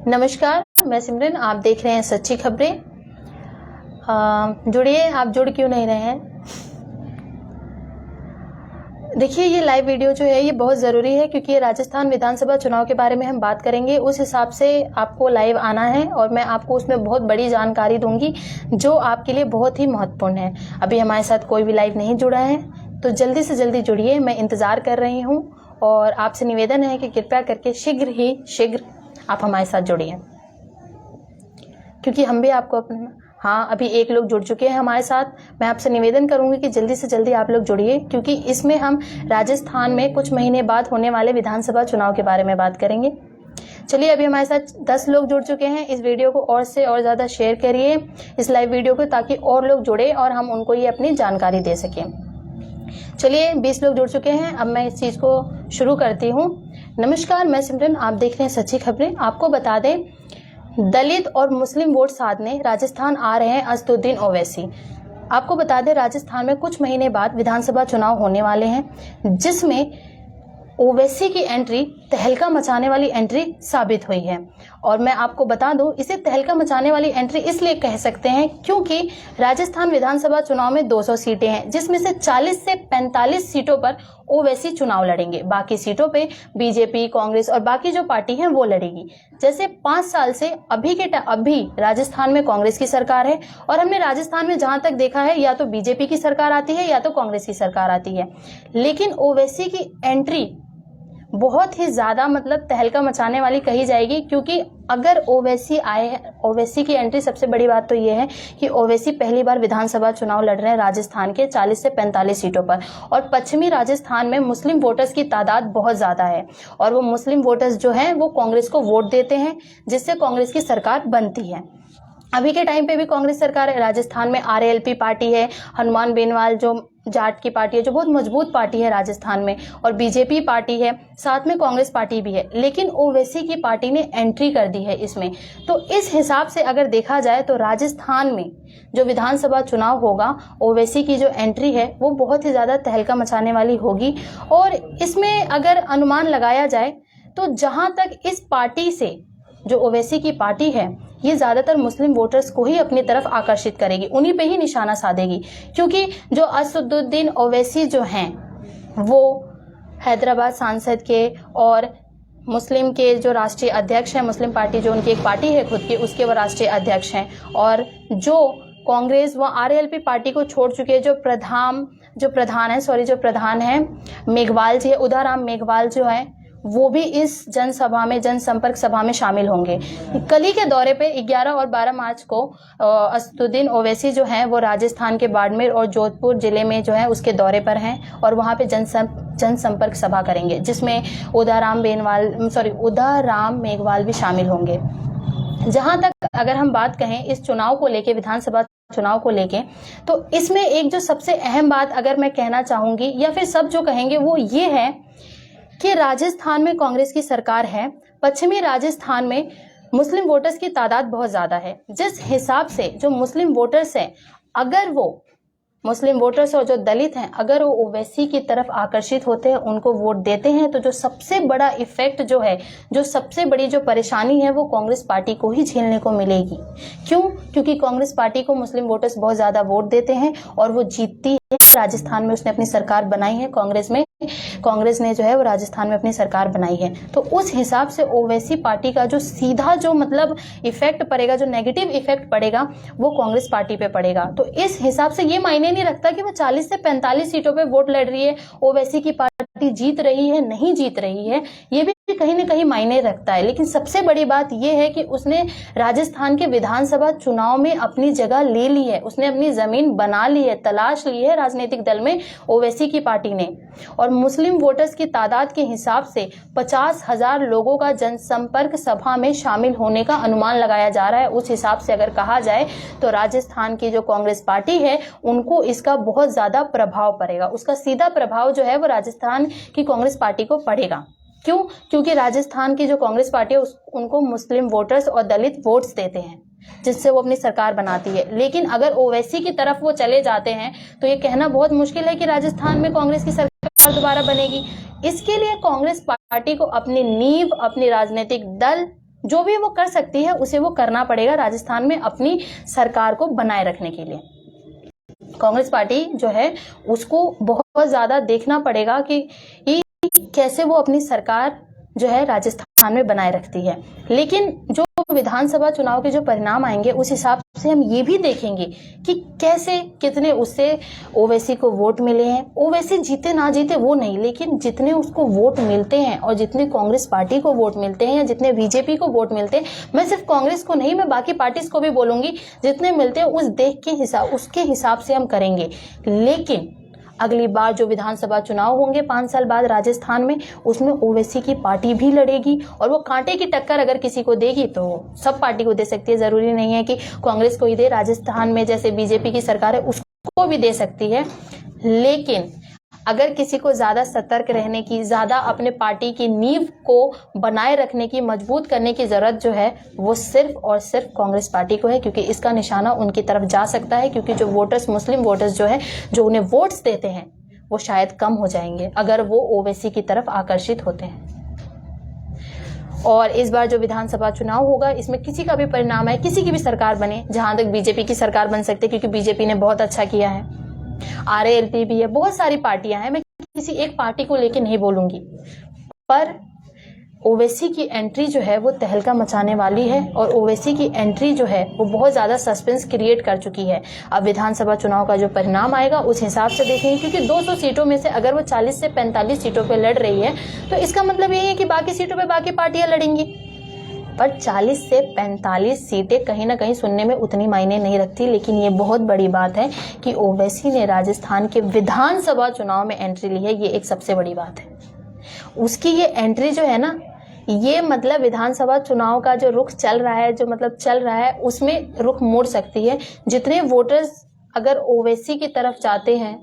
नमस्कार, मैं सिमरन। आप देख रहे हैं सच्ची खबरें। जुड़िए, आप जुड़ क्यों नहीं रहे हैं? देखिए, ये लाइव वीडियो जो है ये बहुत ज़रूरी है क्योंकि ये राजस्थान विधानसभा चुनाव के बारे में हम बात करेंगे। उस हिसाब से आपको लाइव आना है और मैं आपको उसमें बहुत बड़ी जानकारी दूंगी जो आपके लिए बहुत ही महत्वपूर्ण है। अभी हमारे साथ कोई भी लाइव नहीं जुड़ा है तो जल्दी से जल्दी जुड़िए, मैं इंतज़ार कर रही हूँ और आपसे निवेदन है कि कृपया करके शीघ्र आप हमारे साथ जुड़िए क्योंकि हम भी आपको अपना अभी एक लोग जुड़ चुके हैं हमारे साथ। मैं आपसे निवेदन करूंगी कि जल्दी से जल्दी आप लोग जुड़िए क्योंकि इसमें हम राजस्थान में कुछ महीने बाद होने वाले विधानसभा चुनाव के बारे में बात करेंगे। चलिए, अभी हमारे साथ 10 लोग जुड़ चुके हैं। इस वीडियो को और से और ज़्यादा शेयर करिए, इस लाइव वीडियो को, ताकि और लोग जुड़े और हम उनको ये अपनी जानकारी दे सकें। चलिए, 20 लोग जुड़ चुके हैं। अब मैं इस चीज़ को शुरू करती हूँ। नमस्कार, मैं सिमरन, आप देख रहे हैं सच्ची खबरें। आपको बता दें, दलित और मुस्लिम वोट साधने राजस्थान आ रहे हैं असदुद्दीन ओवैसी। आपको बता दें, राजस्थान में कुछ महीने बाद विधानसभा चुनाव होने वाले हैं जिसमें ओवैसी की एंट्री तहलका मचाने वाली एंट्री साबित हुई है। और मैं आपको बता दूं, इसे तहलका मचाने वाली एंट्री इसलिए कह सकते हैं क्योंकि राजस्थान विधानसभा चुनाव में 200 सीटें हैं जिसमें से 40 से 45 सीटों पर ओवैसी चुनाव लड़ेंगे। बाकी सीटों पे बीजेपी, कांग्रेस और बाकी जो पार्टी है वो लड़ेगी। जैसे 5 साल से अभी राजस्थान में कांग्रेस की सरकार है और हमने राजस्थान में जहां तक देखा है या तो बीजेपी की सरकार आती है या तो कांग्रेस की सरकार आती है, लेकिन ओवैसी की एंट्री बहुत ही ज्यादा तहलका मचाने वाली कही जाएगी क्योंकि अगर ओवैसी आए, ओवैसी की एंट्री, सबसे बड़ी बात तो ये है कि ओवैसी पहली बार विधानसभा चुनाव लड़ रहे हैं राजस्थान के 40 से 45 सीटों पर। और पश्चिमी राजस्थान में मुस्लिम वोटर्स की तादाद बहुत ज्यादा है और वो मुस्लिम वोटर्स जो हैं वो कांग्रेस को वोट देते हैं जिससे कांग्रेस की सरकार बनती है। अभी के टाइम पे भी कांग्रेस सरकार है। राजस्थान में आरएलपी पार्टी है, हनुमान बेनीवाल जो जाट की पार्टी है, जो बहुत मजबूत पार्टी है राजस्थान में, और बीजेपी पार्टी है, साथ में कांग्रेस पार्टी भी है। लेकिन ओवैसी की पार्टी ने एंट्री कर दी है इसमें। तो इस हिसाब से अगर देखा जाए तो राजस्थान में जो विधानसभा चुनाव होगा, ओवैसी की जो एंट्री है वो बहुत ही ज्यादा तहलका मचाने वाली होगी। और इसमें अगर अनुमान लगाया जाए तो जहां तक इस पार्टी से, जो ओवैसी की पार्टी है, ये ज्यादातर मुस्लिम वोटर्स को ही अपनी तरफ आकर्षित करेगी, उन्हीं पे ही निशाना साधेगी क्योंकि जो असदुद्दीन ओवैसी जो हैं वो हैदराबाद सांसद के और मुस्लिम के जो राष्ट्रीय अध्यक्ष हैं, मुस्लिम पार्टी जो उनकी एक पार्टी है खुद की, उसके वो राष्ट्रीय अध्यक्ष हैं। और जो कांग्रेस व आरएलपी पार्टी को छोड़ चुके जो प्रधान है मेघवाल जी, उदाराम मेघवाल जो है, वो भी इस जनसंपर्क सभा में शामिल होंगे। कल ही के दौरे पे 11 और 12 मार्च को असदुद्दीन ओवैसी जो हैं वो राजस्थान के बाड़मेर और जोधपुर जिले में जो है उसके दौरे पर हैं और वहां पे जनसंपर्क सभा करेंगे जिसमें उदाराम मेघवाल भी शामिल होंगे। जहां तक अगर हम बात कहें इस चुनाव को लेके, विधानसभा चुनाव को लेके, तो इसमें एक जो सबसे अहम बात अगर मैं कहना चाहूंगी या फिर सब जो कहेंगे वो ये है कि राजस्थान में कांग्रेस की सरकार है। पश्चिमी राजस्थान में मुस्लिम वोटर्स की तादाद बहुत ज्यादा है। जिस हिसाब से जो मुस्लिम वोटर्स हैं, अगर वो मुस्लिम वोटर्स और जो दलित हैं, अगर वो ओवैसी की तरफ आकर्षित होते हैं, उनको वोट देते हैं, तो जो सबसे बड़ा इफेक्ट जो है, जो सबसे बड़ी जो परेशानी है, वो कांग्रेस पार्टी को ही झेलने को मिलेगी। क्यों? क्योंकि कांग्रेस पार्टी को मुस्लिम वोटर्स बहुत ज्यादा वोट देते हैं और वो जीतती है। राजस्थान में उसने अपनी सरकार बनाई है, कांग्रेस ने जो है वो राजस्थान में अपनी सरकार बनाई है। तो उस हिसाब से ओवैसी पार्टी का जो सीधा जो इफेक्ट पड़ेगा, जो नेगेटिव इफेक्ट पड़ेगा, वो कांग्रेस पार्टी पे पड़ेगा। तो इस हिसाब से ये मायने नहीं रखता कि वो 40 से 45 सीटों पे वोट लड़ रही है, ओवैसी की पार्टी जीत रही है, नहीं जीत रही है, ये भी कहीं ना कहीं मायने रखता है। लेकिन सबसे बड़ी बात यह है कि उसने राजस्थान के विधानसभा चुनाव में अपनी जगह ले ली है, उसने अपनी जमीन बना ली है, तलाश ली है राजनीतिक दल में ओवैसी की पार्टी ने। और मुस्लिम वोटर्स की तादाद के हिसाब से 50,000 लोगों का जनसंपर्क सभा में शामिल होने का अनुमान लगाया जा रहा है। उस हिसाब से अगर कहा जाए तो राजस्थान की जो कांग्रेस पार्टी है उनको इसका बहुत ज्यादा प्रभाव पड़ेगा। उसका सीधा प्रभाव जो है वो राजस्थान की कांग्रेस पार्टी को पड़ेगा। क्यों? क्योंकि राजस्थान की जो कांग्रेस पार्टी है उनको मुस्लिम वोटर्स और दलित वोट्स देते हैं जिससे वो अपनी सरकार बनाती है। लेकिन अगर ओवैसी की तरफ वो चले जाते हैं तो ये कहना बहुत मुश्किल है कि राजस्थान में कांग्रेस की सरकार दोबारा बनेगी। इसके लिए कांग्रेस पार्टी को अपनी नींव, अपनी राजनीतिक दल जो भी वो कर सकती है उसे वो करना पड़ेगा राजस्थान में अपनी सरकार को बनाए रखने के लिए। कांग्रेस पार्टी जो है उसको बहुत ज्यादा देखना पड़ेगा कि कैसे वो अपनी सरकार जो है राजस्थान में बनाए रखती है। लेकिन जो विधानसभा चुनाव के जो परिणाम आएंगे उस हिसाब से हम ये भी देखेंगे कि कैसे कितने उससे ओवैसी को वोट मिले हैं। ओवैसी जीते ना जीते वो नहीं, लेकिन जितने उसको वोट मिलते हैं और जितने कांग्रेस पार्टी को वोट मिलते हैं या जितने बीजेपी को वोट मिलते हैं, मैं सिर्फ कांग्रेस को नहीं, मैं बाकी पार्टीज को भी बोलूंगी, जितने मिलते हैं उस देख के हिसाब उसके हिसाब से हम करेंगे। लेकिन अगली बार जो विधानसभा चुनाव होंगे 5 साल बाद राजस्थान में, उसमें ओवैसी की पार्टी भी लड़ेगी और वो कांटे की टक्कर अगर किसी को देगी तो सब पार्टी को दे सकती है। जरूरी नहीं है कि कांग्रेस को ही दे, राजस्थान में जैसे बीजेपी की सरकार है उसको भी दे सकती है। लेकिन अगर किसी को ज्यादा सतर्क रहने की, ज्यादा अपने पार्टी की नींव को बनाए रखने की, मजबूत करने की जरूरत जो है वो सिर्फ और सिर्फ कांग्रेस पार्टी को है, क्योंकि इसका निशाना उनकी तरफ जा सकता है। क्योंकि जो वोटर्स, मुस्लिम वोटर्स जो है, जो उन्हें वोट्स देते हैं वो शायद कम हो जाएंगे अगर वो ओवैसी की तरफ आकर्षित होते हैं। और इस बार जो विधानसभा चुनाव होगा इसमें किसी का भी परिणाम है, किसी की भी सरकार बने, जहां तक बीजेपी की सरकार बन सकती है क्योंकि बीजेपी ने बहुत अच्छा किया है, आरएलपी भी है, बहुत सारी पार्टियां हैं, मैं किसी एक पार्टी को लेके नहीं बोलूंगी, पर ओवैसी की एंट्री जो है वो तहलका मचाने वाली है और ओवैसी की एंट्री जो है वो बहुत ज्यादा सस्पेंस क्रिएट कर चुकी है। अब विधानसभा चुनाव का जो परिणाम आएगा उस हिसाब से देखेंगे, क्योंकि 200 सीटों में से अगर वो 40 से 45 सीटों पे लड़ रही है तो इसका मतलब यही है कि बाकी सीटों पे बाकी पार्टियां लड़ेंगी। पर 40 से 45 सीटें कहीं ना कहीं सुनने में उतनी मायने नहीं रखती, लेकिन ये बहुत बड़ी बात है कि ओवैसी ने राजस्थान के विधानसभा चुनाव में एंट्री ली है। ये एक सबसे बड़ी बात है। उसकी ये एंट्री जो है ना, ये मतलब विधानसभा चुनाव का जो रुख चल रहा है, जो मतलब चल रहा है, उसमें रुख मोड़ सकती है। जितने वोटर्स अगर ओवैसी की तरफ जाते हैं,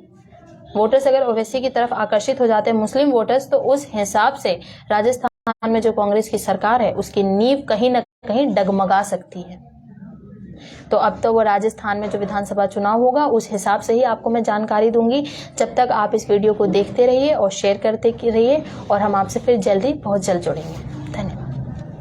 वोटर्स अगर ओवैसी की तरफ आकर्षित हो जाते हैं, मुस्लिम वोटर्स, तो उस हिसाब से राजस्थान में जो कांग्रेस की सरकार है उसकी नींव कहीं ना कहीं डगमगा सकती है। तो अब तो वो राजस्थान में जो विधानसभा चुनाव होगा उस हिसाब से ही आपको मैं जानकारी दूंगी। जब तक आप इस वीडियो को देखते रहिए और शेयर करते रहिए और हम आपसे फिर जल्दी बहुत जल्द जुड़ेंगे।